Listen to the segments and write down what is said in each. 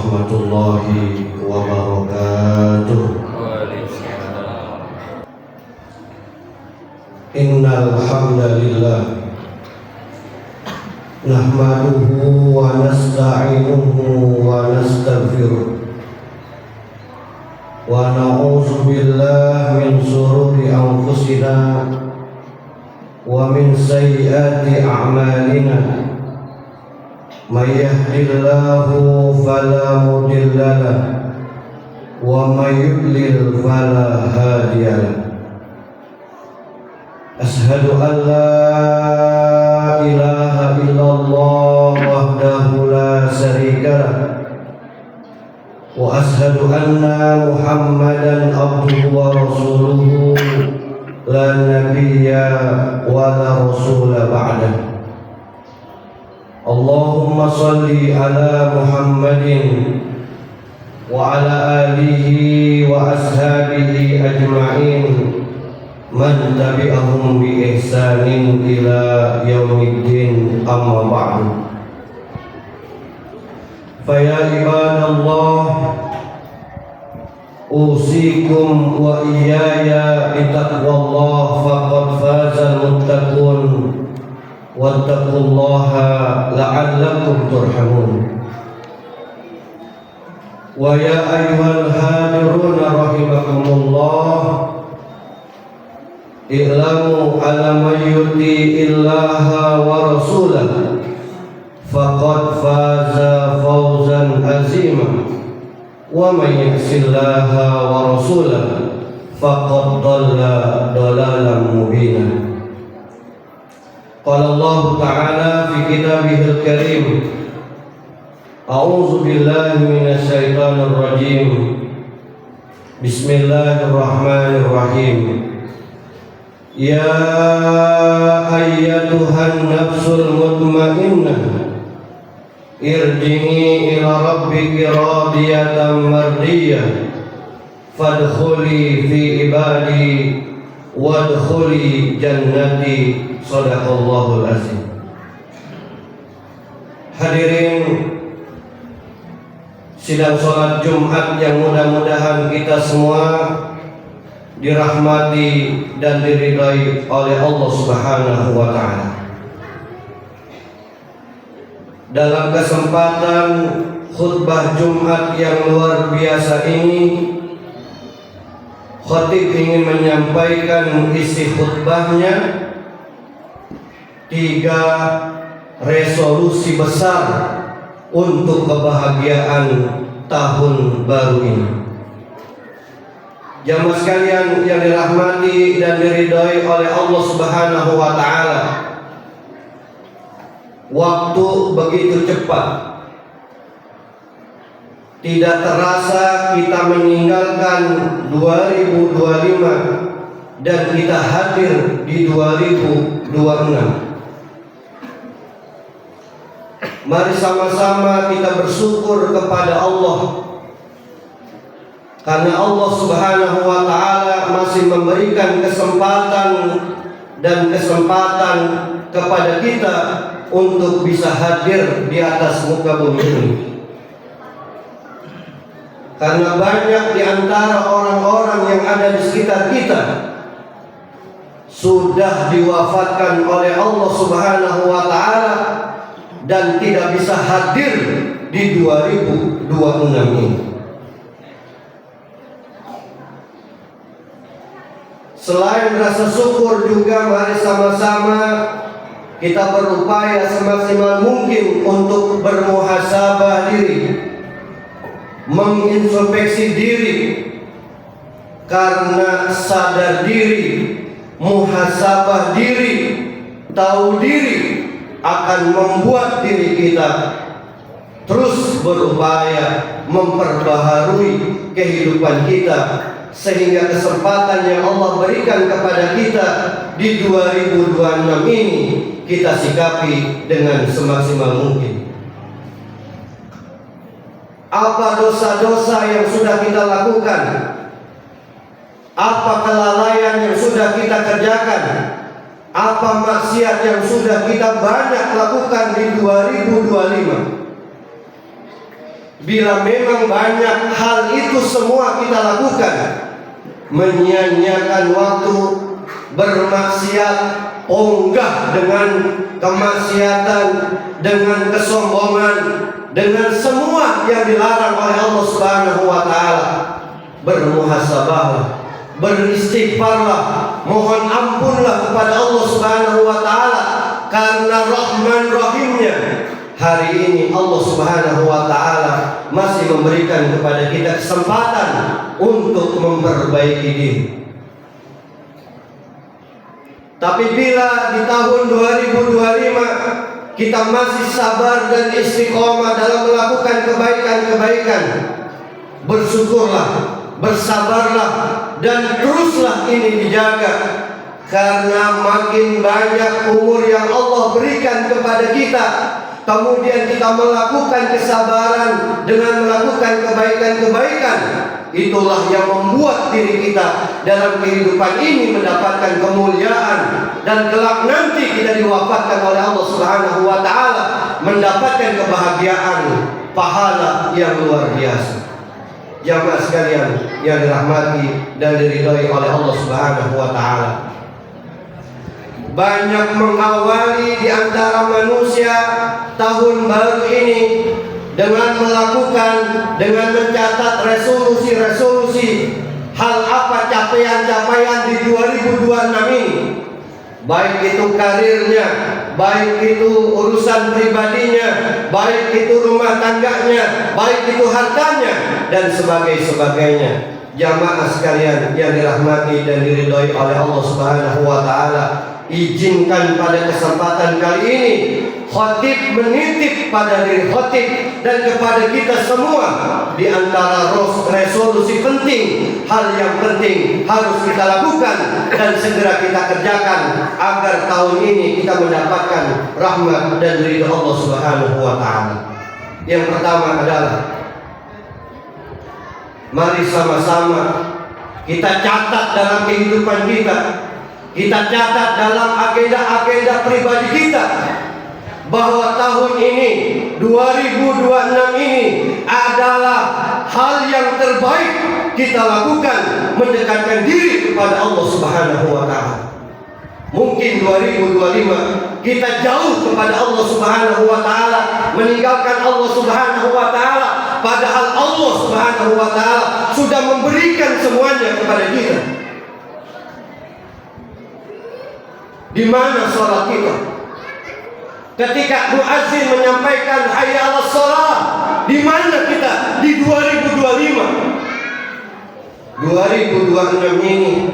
warahmatullahi wabarakatuh. Innal hamdalillah nahmaduhu wa nasta'inuhu wa nastaghfiruh wa na'udzu billahi min shururi anfusina wa min sayyiati a'malina. May yahdihillahu fala mudilla lahu wa may yudlil fala hadiya lahu. Ashhadu an la ilaha illallah wahdahu la syarika lahu wa ashhadu anna Muhammadan abduhu wa rasuluhu la nabiyya wa la rasula ba'dahu. Allahumma salli ala Muhammadin wa ala alihi wa ashabihi ajma'in man tabi'ahum bi ihsanin ila yaumiddin, amma ba'du. Fa ya ibadallah, usikum wa iyaya bitaqwallah faqad fazal muttaqun wattaqullaha la'allakum turhamun. Wa ya ayyuhal hadirun rahimakumullah, i'lamu ala man yuti illaha wa rasulahu faqad faza fawzan azima wa man yasillaha wa rasulahu faqad dhalla dhalalan mubina. Qala Allah Ta'ala fi kitabihil karim, a'udzu billahi minasy syaithanir rajim. Bismillahirrahmanirrahim. Ya ayyatuhan nafsul mutmainnah, irji'i ila rabbiki radiyatan mardiyah, fadkhuli fi ibadi wadkhuli jannati. Shadaqallahul azim. Hadirin sidang sholat Jumat yang mudah-mudahan kita semua dirahmati dan diridhai oleh Allah Subhanahu wa ta'ala. Dalam kesempatan khutbah Jumat yang luar biasa ini, khatib ingin menyampaikan isi khutbahnya 3 resolusi besar untuk kebahagiaan tahun baru ini. Jamaah sekalian yang dirahmati dan diridhai oleh Allah Subhanahu wa ta'ala, waktu begitu cepat. Tidak terasa kita meninggalkan 2025 dan kita hadir di 2026. Mari sama-sama kita bersyukur kepada Allah, karena Allah Subhanahu wa ta'ala masih memberikan kesempatan kepada kita untuk bisa hadir di atas muka bumi ini. Karena banyak di antara orang-orang yang ada di sekitar kita sudah diwafatkan oleh Allah Subhanahu wa ta'ala dan tidak bisa hadir di 2026 ini. Selain rasa syukur juga mari sama-sama kita berupaya semaksimal mungkin untuk bermuhasabah diri, mengintrospeksi diri, karena sadar diri, muhasabah diri, tahu diri akan membuat diri kita terus berupaya memperbaharui kehidupan kita, sehingga kesempatan yang Allah berikan kepada kita di 2026 ini kita sikapi dengan semaksimal mungkin. Apa dosa-dosa yang sudah kita lakukan? Apa kelalaian yang sudah kita kerjakan? Apa maksiat yang sudah kita banyak lakukan di 2025? bila memang banyak hal itu semua kita lakukan, menyia-nyiakan waktu, bermaksiat, onggah dengan kemaksiatan, dengan kesombongan, dengan semua yang dilarang oleh Allah Subhanahu wa taala, bermuhasabahlah, beristighfarlah, mohon ampunlah kepada Allah Subhanahu wa taala, karena Rahman Rahimnya hari ini Allah Subhanahu wa taala masih memberikan kepada kita kesempatan untuk memperbaiki diri. Tapi bila di tahun 2025 kita masih sabar dan istiqomah dalam melakukan kebaikan-kebaikan, bersyukurlah, bersabarlah, dan teruslah ini dijaga, karena makin banyak umur yang Allah berikan kepada kita, kemudian kita melakukan kesabaran dengan melakukan kebaikan-kebaikan, itulah yang membuat diri kita dalam kehidupan ini mendapatkan kemuliaan, dan kelak nanti kita diwafatkan oleh Allah Subhanahu wa taala mendapatkan kebahagiaan, pahala yang luar biasa. Jamaah sekalian yang dirahmati dan diridhai oleh Allah Subhanahu wa taala, banyak mengawali di antara manusia tahun baru ini dengan mencatat resolusi hal apa capaian-capaian di 2026 ini, baik itu karirnya, baik itu urusan pribadinya, baik itu rumah tangganya, baik itu hartanya, dan sebagainya. Jamaah sekalian yang dirahmati dan diridhai oleh Allah Subhanahu wa taala, izinkan pada kesempatan kali ini khatib menitip pada diri khatib dan kepada kita semua, di antara resolusi penting, hal yang penting harus kita lakukan dan segera kita kerjakan agar tahun ini kita mendapatkan rahmat dan ridha Allah Subhanahu wa taala. Yang pertama adalah, mari sama-sama kita catat dalam kehidupan kita, kita catat dalam agenda-agenda pribadi kita, bahwa tahun ini 2026 ini adalah hal yang terbaik kita lakukan mendekatkan diri kepada Allah Subhanahu wa taala. Mungkin 2025 kita jauh kepada Allah Subhanahu wa taala, meninggalkan Allah Subhanahu wa taala, padahal Allah Subhanahu wa taala sudah memberikan semuanya kepada kita. Di mana salat kita? Ketika muazzin menyampaikan hayya 'alas shalah, di mana kita di 2025? 2026 ini,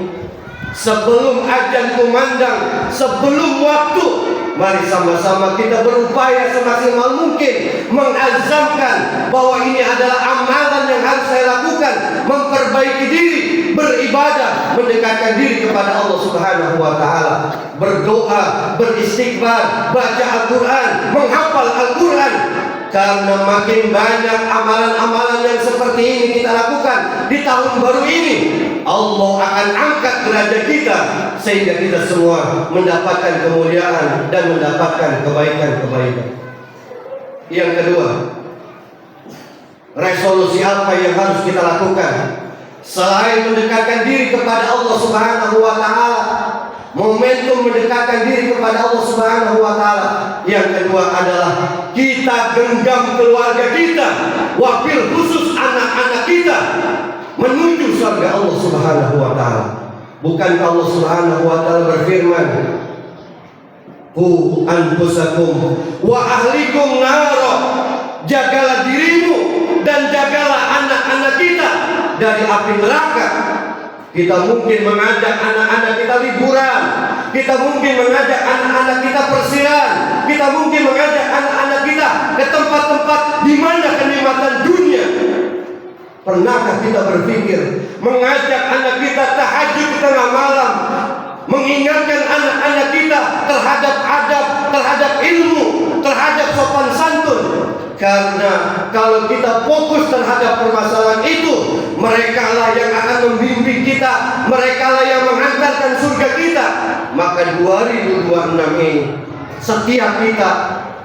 sebelum azan kumandang, sebelum waktu, mari sama-sama kita berupaya semaksimal mungkin mengazamkan bahwa ini adalah amalan yang harus saya lakukan, memperbaiki diri, beribadah, mendekatkan diri kepada Allah Subhanahu wa taala, berdoa, beristighfar, baca Al-Qur'an, menghafal Al-Qur'an. Karena makin banyak amalan-amalan yang seperti ini kita lakukan di tahun baru ini, Allah akan angkat derajat kita sehingga kita semua mendapatkan kemuliaan dan mendapatkan kebaikan-kebaikan. Yang kedua, resolusi apa yang harus kita lakukan selain mendekatkan diri kepada Allah Subhanahu wa taala? Momentum mendekatkan diri kepada Allah Subhanahu wa taala yang kedua adalah kita genggam keluarga kita, wabil khusus anak-anak kita, menuju surga Allah Subhanahu wa taala. Bukankah Allah Subhanahu wa taala berfirman, "Qu anfusakum wa ahlikum naro." Jagalah dirimu dan jagalah anak-anak kita dari api neraka. Kita mungkin mengajak anak-anak kita liburan, kita mungkin mengajak anak-anak kita persiapan, kita mungkin mengajak anak-anak kita ke tempat-tempat di mana kenikmatan dunia. Pernahkah kita berpikir mengajak anak kita tahajud di tengah malam, mengingatkan anak-anak kita terhadap adab, terhadap ilmu, terhadap sopan santun? Karena kalau kita fokus terhadap permasalahan itu, mereka lah yang akan membimbing kita, mereka lah yang menghantarkan surga kita. Maka 2026 ini, setiap kita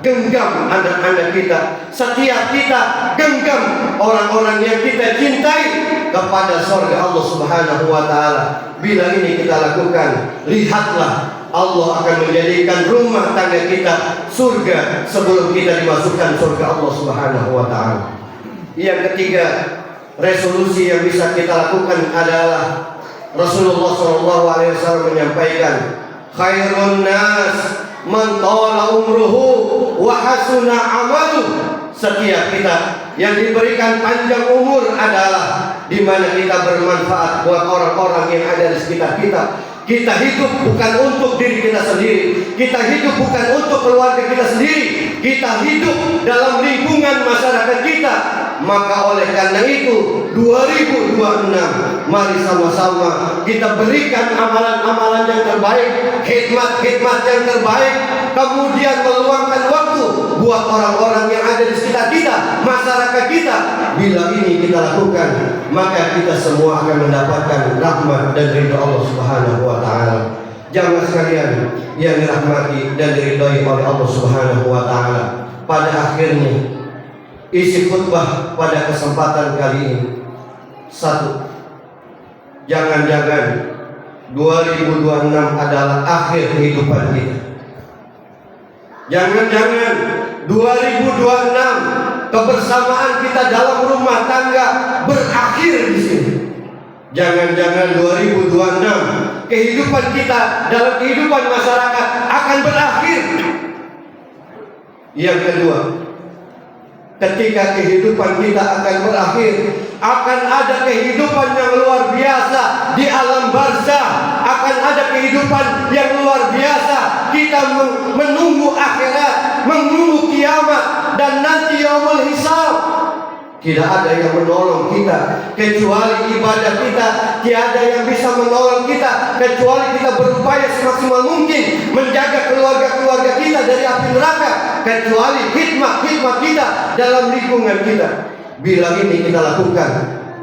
genggam anak-anak kita. Setiap kita genggam orang-orang yang kita cintai kepada surga Allah Subhanahu wa taala. Bila ini kita lakukan, lihatlah Allah akan menjadikan rumah tangga kita surga sebelum kita dimasukkan surga Allah Subhanahu wa taala. Yang ketiga, resolusi yang bisa kita lakukan adalah Rasulullah SAW menyampaikan, khairun nas man tala umruhu wa hasuna amaluhu. Setiap kita yang diberikan panjang umur adalah di mana kita bermanfaat buat orang-orang yang ada di sekitar kita. Kita hidup bukan untuk diri kita sendiri. Kita hidup bukan untuk keluarga kita sendiri. Kita hidup dalam lingkungan masyarakat kita. Maka oleh karena itu 2026 mari sama-sama kita berikan amalan-amalan yang terbaik, khidmat-khidmat yang terbaik, kemudian meluangkan waktu buat orang-orang yang ada di sekitar kita, masyarakat kita. Bila ini kita lakukan, maka kita semua akan mendapatkan rahmat dan ridha Allah Subhanahu wa taala. Jamaah sekalian yang dirahmati dan diridhai oleh Allah Subhanahu wa taala, pada akhirnya isi khutbah pada kesempatan kali ini, satu, jangan-jangan 2026 adalah akhir kehidupan kita. Jangan-jangan 2026 kebersamaan kita dalam rumah tangga berakhir di sini. Jangan-jangan 2026 kehidupan kita dalam kehidupan masyarakat akan berakhir. Yang kedua, ketika kehidupan kita akan berakhir, akan ada kehidupan yang luar biasa di alam barzah, akan ada kehidupan yang luar biasa. Kita menunggu akhirat, menunggu kiamat, dan nanti yaumul hisab. Tidak ada yang menolong kita kecuali ibadah kita. Tiada yang bisa menolong kita kecuali kita berupaya semaksimal mungkin menjaga keluarga-keluarga kita dari api neraka, kecuali khidmat-khidmat kita dalam lingkungan kita. Bila ini kita lakukan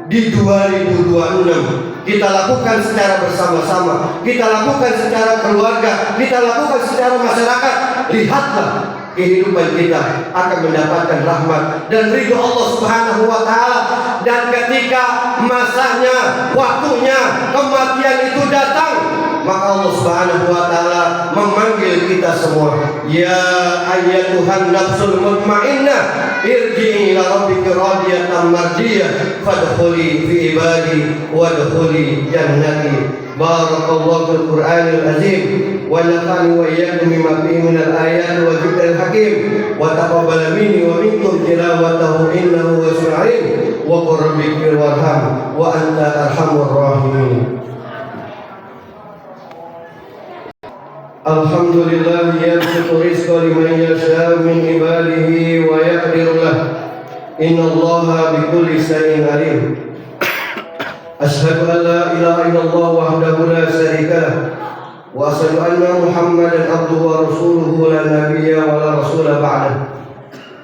di 2026, kita lakukan secara bersama-sama, kita lakukan secara keluarga, kita lakukan secara masyarakat, lihatlah kehidupan kita akan mendapatkan rahmat dan ridho Allah Subhanahu wa taala. Dan ketika masanya, waktunya, kematian itu datang, maka Allah Subhanahu wa taala memanggil kita semua, ya ayyatuhan nafsul mutmainnah irji'i ila rabbiki radiyatan mardiyah fadkhuli fi ibadi wadkhuli jannati. Barakallahu fil Qur'anil azim wa nafa'ani wa iyyakum bima fihi minal ayati wa dzikril hakim wa taqabbal minni wa minkum tilawatahu innahu huwas sami'ul wa qur rabbighfir warham wa anta arhamur rahimin. Alhamdulillah yabsutu rizqa liman yasha'u min ibadihi wa yaqdiru lahu. Innallaha bikulli shay'in alim. Asyhadu an la ilaha illallah wahdahu la syarika lah wa asyhadu anna Muhammadan abduhu wa rasuluhu la nabiyya wa la rasula ba'dah.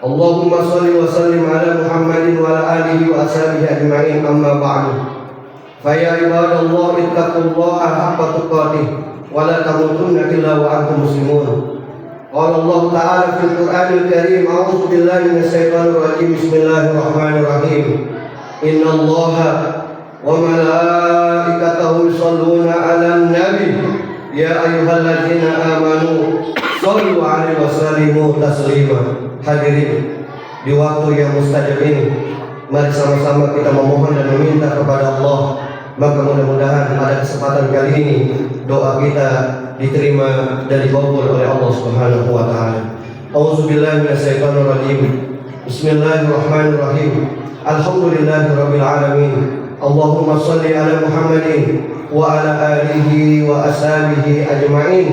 Allahumma shalli wa sallim ala Muhammadin wa ala alihi wa ashabihi ajma'in, amma ba'du. Fa ya ibadallah ittaqullaha haqqa tuqatih wa la tamutunna illa wa antum muslimun. Qala Allah ta'ala fil Qur'anil Karim, a'udzu billahi minasy syaithanir rajim. Bismillahirrahmanirrahim. Innallaha wa malaikatahu yusholluna 'alan nabi ya ayyuhalladzina amanu shallu 'alaihi wa sallimu taslima. Hadirin, di waktu yang mustajab ini, mari sama-sama kita memohon dan meminta kepada Allah. Maka mudah-mudahan pada kesempatan kali ini doa kita diterima dan dikabul oleh Allah Subhanahu wa taala. A'udzubillahi minasyaitonir rajim. Bismillahirrahmanirrahim. Alhamdulillahirabbil alamin. Allahumma shalli ala Muhammadin wa ala alihi wa ashabihi ajma'in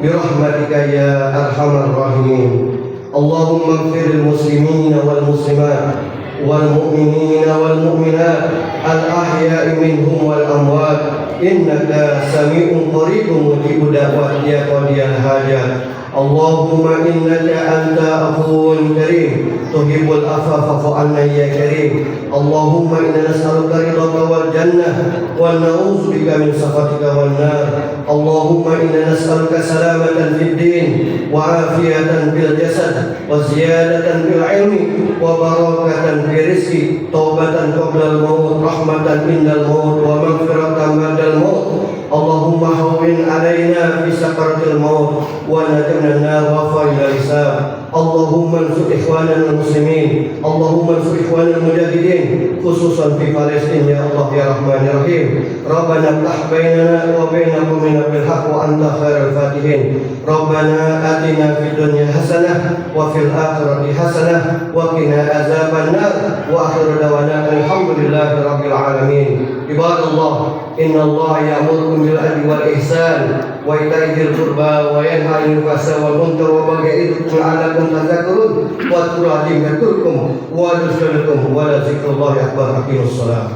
bi rahmatika ya arhamar rahimin. Allahumma ighfir lil muslimina wal muslimat wal mu'minina wal mu'minat al ahya'i minhum wal amwat innaka sami'un qaribun mujibud da'wat ya qadiyal hajat. اللهم إنك أنت عفو كريم تحب العفو فاعف عنا يا كريم. اللهم إنا نسألك رضاك والجنة ونعوذ بك من سخطك والنار. اللهم إنا نسألك سلامة في الدين وعافية في الجسد وزيادة في العلم وبركة في الرزق، توبة قبل الموت، رحمة عند الموت، ومغفرة بعد الموت. اللهم هون علينا في سكرة الموت ونجنا من النار وفضل الحساب. اللهم انصر إخواننا المسلمين، اللهم انصر إخواننا المجاهدين خصوصا في فلسطين يا الله يا رحمن يا رحيم. ربنا افتح بيننا وبين قومنا بالحق وأنت خير الفاتحين. ربنا آتنا في الدنيا حسنة وفي الآخرة حسنة وقنا عذاب النار. وآخر دعوانا الحمد لله رب العالمين. عباد الله إن الله يأمركم بالعدل والإحسان وإيتاء ذي القربى وينهى عن الفحشاء والمنكر والبغي يعظكم لعلكم تذكرون. واذكروا الله يذكركم ويرحمكم ولذكر الله أكبر. أقيموا الصلاة.